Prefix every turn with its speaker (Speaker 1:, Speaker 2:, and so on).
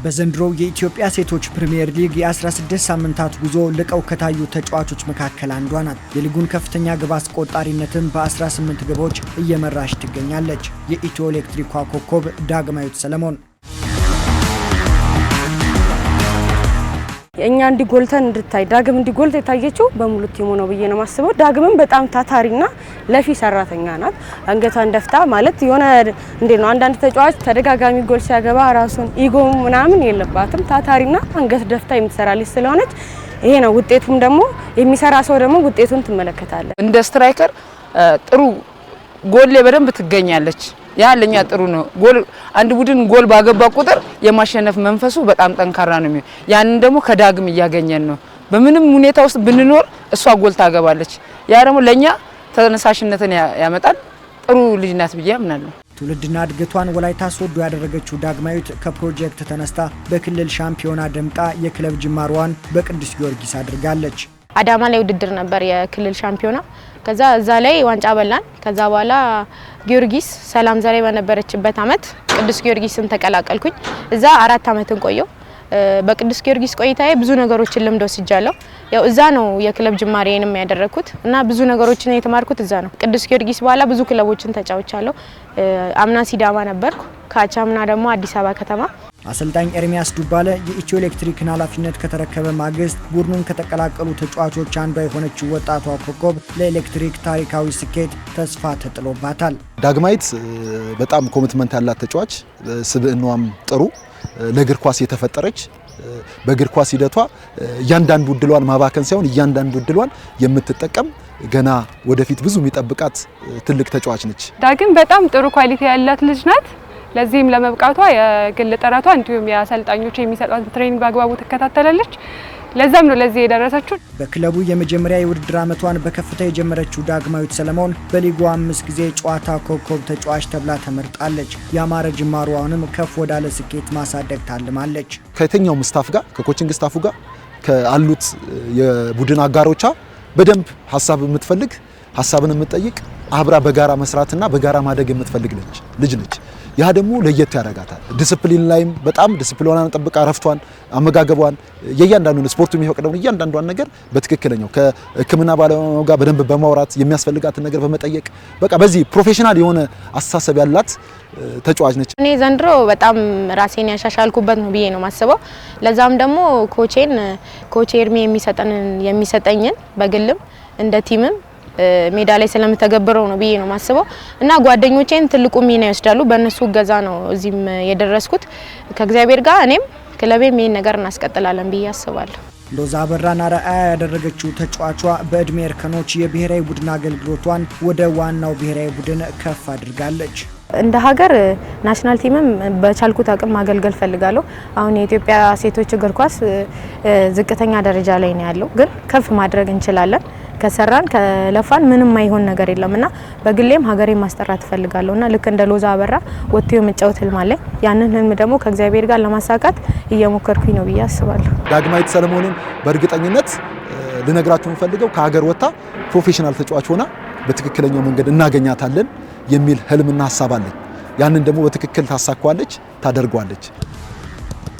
Speaker 1: በዘንድሮው የኢትዮጵያ ሴቶች ፕሪሚየር ሊግ የ16 ሳምንታት ጉዞ ልቀው ከታዩ ተጫዋቾች መካከል አንዷ ናት። የሊጉን ከፍተኛ ግብ አስቆጣሪነትን በ18 ግቦች እየመራች ትገኛለች። የኢትዮ ኤሌክትሪክ ኮከብ ዳግማዊት ሰለሞን
Speaker 2: እኛ እንዲጎልተን እንድታይ ዳግም እንዲጎልት የታየችው በሙሉ ቲሙ ነው ብዬ ነው ማስበው። ዳግምም በጣም ታታሪና ለፊ ሰራተኛ ናት። አንገቷን ደፍታ ማለት የሆነ እንዴት ነው አንዳንድ ተጫዋች ተደጋጋሚ ጎል ሲያገባ ራሱን ኢጎ ምናምን የለባትም። ታታሪና አንገት ደፍታ የምትሰራልሽ ስለሆነች ይሄ ነው ውጤቱም ደግሞ የሚሰራ ሰው ደግሞ ውጤቱን ትመለከታለህ።
Speaker 3: እንደ ስትራይከር ጥሩ ጎል ላይ በደንብ ትገኛለች። ያ ለኛ ጥሩ ነው። ጎል አንድ ቡድን ጎል ባገባ ቁጥር የማሸነፍ መንፈሱ በጣም ጠንካራ ነው የሚሆነው። ያንን ደግሞ ከዳግም እያገኘን ነው። በምንም ሁኔታ ውስጥ ብንኖር እሷ ጎል ታገባለች። ያ ደግሞ ለኛ ተነሳሽነትን ያመጣል። ጥሩ ልጅ ናት ብዬ አምናለሁ።
Speaker 1: ትውልድና እድገቷን ወላይታ ሶዶ ያደረገችው ዳግማዊት ከፕሮጀክት ተነስታ በክልል ሻምፒዮና ደምቃ የክለብ ጅማሯን በቅዱስ ጊዮርጊስ አድርጋለች።
Speaker 2: አዳማ ላይ ውድድር ነበር የክልል ሻምፒዮና። ከዛ እዛ ላይ ዋንጫ በላን። ከዛ በኋላ ጊዮርጊስ ሰላም ዛሬ በነበረችበት አመት ቅዱስ ጊዮርጊስን ተቀላቀልኩኝ። እዛ 4 አመትን ቆየው። በቅዱስ ጊዮርጊስ ቆይታዬ ብዙ ነገሮችን ልምድ ወስጃለሁ። ያው እዛ ነው የክለብ ጅማሬንም ያደረኩት እና ብዙ ነገሮችን የተማርኩት እዛ ነው። ቅዱስ ጊዮርጊስ በኋላ ብዙ ክለቦችን ተጫውቻለሁ። አምና ሲዳማ ነበርኩ። ካቻምና ደግሞ አዲስ አበባ ከተማ።
Speaker 1: አሰልጣኝ ኤርሚያስ ዱባለ የኢትዮ ኤሌክትሪክን ኃላፊነት ከተረከበ ማግስት ቡድኑን ከተቀላቀሉ ተጫዋቾች አንዷ የሆነችው ወጣቷ ኮከብ ለኤሌክትሪክ ታሪካዊ ስኬት ተስፋ ተጥሎባታል።
Speaker 4: ዳግማዊት በጣም ኮሚትመንት ያላት ተጫዋች፣ ስብዕናዋም ጥሩ፣ ለእግር ኳስ የተፈጠረች፣ በእግር ኳስ ሂደቷ እያንዳንዱ እድሏን ማባከን ሳይሆን እያንዳንዱ እድሏን የምትጠቀም ገና ወደፊት ብዙ የሚጠብቃት ትልቅ ተጫዋች ነች።
Speaker 5: ዳግም በጣም ጥሩ ኳሊቲ ያላት ልጅ ናት። ለዚህም ለመብቃቷ የግል ጥረቷ እንዲሁም የአሰልጣኞች የሚሰጣት ትሬኒንግ በአግባቡ ትከታተላለች። ለዛም ነው ለዚህ የደረሰችው። በክለቡ የመጀመሪያ የውድድር አመቷን በከፍታ የጀመረችው ዳግማዊት ሰለሞን በሊጉ 5 ጊዜ ጨዋታ ኮከብ ተጫዋች ተብላ ተመርጣለች። ያማረ ጅማሯንም ከፍ ወዳለ ስኬት ማሳደግ ታልማለች።
Speaker 4: ከየትኛውም ስታፍ ጋር ከኮቺንግ ስታፉ ጋር ከአሉት የቡድን አጋሮቿ በደንብ ሀሳብ የምትፈልግ ሀሳብን የምትጠይቅ አብራ በጋራ መስራትና በጋራ ማደግ የምትፈልግ ልጅ ነች። ያ ደግሞ ለየት ያደርጋታል። ዲሲፕሊን ላይም በጣም ዲሲፕሊኗን ጠብቃ ረፍቷን፣ አመጋገቧን የእያንዳንዱን ስፖርቱ የሚፈቅደውን እያንዳንዷን ነገር በትክክለኛው ከሕክምና ባለሙያው ጋር በደንብ በማውራት የሚያስፈልጋትን ነገር በመጠየቅ በቃ በዚህ ፕሮፌሽናል የሆነ አስተሳሰብ ያላት ተጫዋች ነች።
Speaker 2: እኔ ዘንድሮ በጣም ራሴን ያሻሻልኩበት ነው ብዬ ነው ማስበው። ለዛም ደግሞ ኮች ኤርሚ የሚሰጠኝን በግልም እንደ ቲምም ሜዳ ላይ ስለምተገብረው ነው ብዬ ነው ማስበው እና ጓደኞቼን ትልቁ ሚና ይወስዳሉ። በእነሱ እገዛ ነው እዚህም የደረስኩት። ከእግዚአብሔር ጋር እኔም ክለቤም ይሄን ነገር እናስቀጥላለን ብዬ አስባለሁ።
Speaker 1: ሎዛ አበራን አርአያ ያደረገችው ተጫዋቿ በእድሜ እርከኖች የብሔራዊ ቡድን አገልግሎቷን ወደ ዋናው ብሔራዊ ቡድን ከፍ አድርጋለች።
Speaker 2: እንደ ሀገር ናሽናል ቲምም በቻልኩት አቅም ማገልገል ፈልጋለሁ። አሁን የኢትዮጵያ ሴቶች እግር ኳስ ዝቅተኛ ደረጃ ላይ ነው ያለው፣ ግን ከፍ ማድረግ እንችላለን። ከሰራን ከለፋን ምንም ማይሆን ነገር የለምና በግሌም ሀገሬን ማስጠራት ፈልጋለሁና ልክ እንደ ሎዛ አበራ ወጥቶ የመጫወት ህልም አለኝ። ያንን ህልም ደግሞ ከእግዚአብሔር ጋር ለማሳካት እየሞከርኩኝ ነው ብዬ አስባለሁ።
Speaker 4: ዳግማዊት ሰለሞንን በእርግጠኝነት ልነግራችሁ የምፈልገው ከሀገር ወጣ ፕሮፌሽናል ተጫዋች ሆና በትክክለኛው መንገድ እናገኛታለን የሚል ህልምና ሀሳብ አለኝ። ያንን ደግሞ በትክክል ታሳካዋለች፣ ታደርጓለች።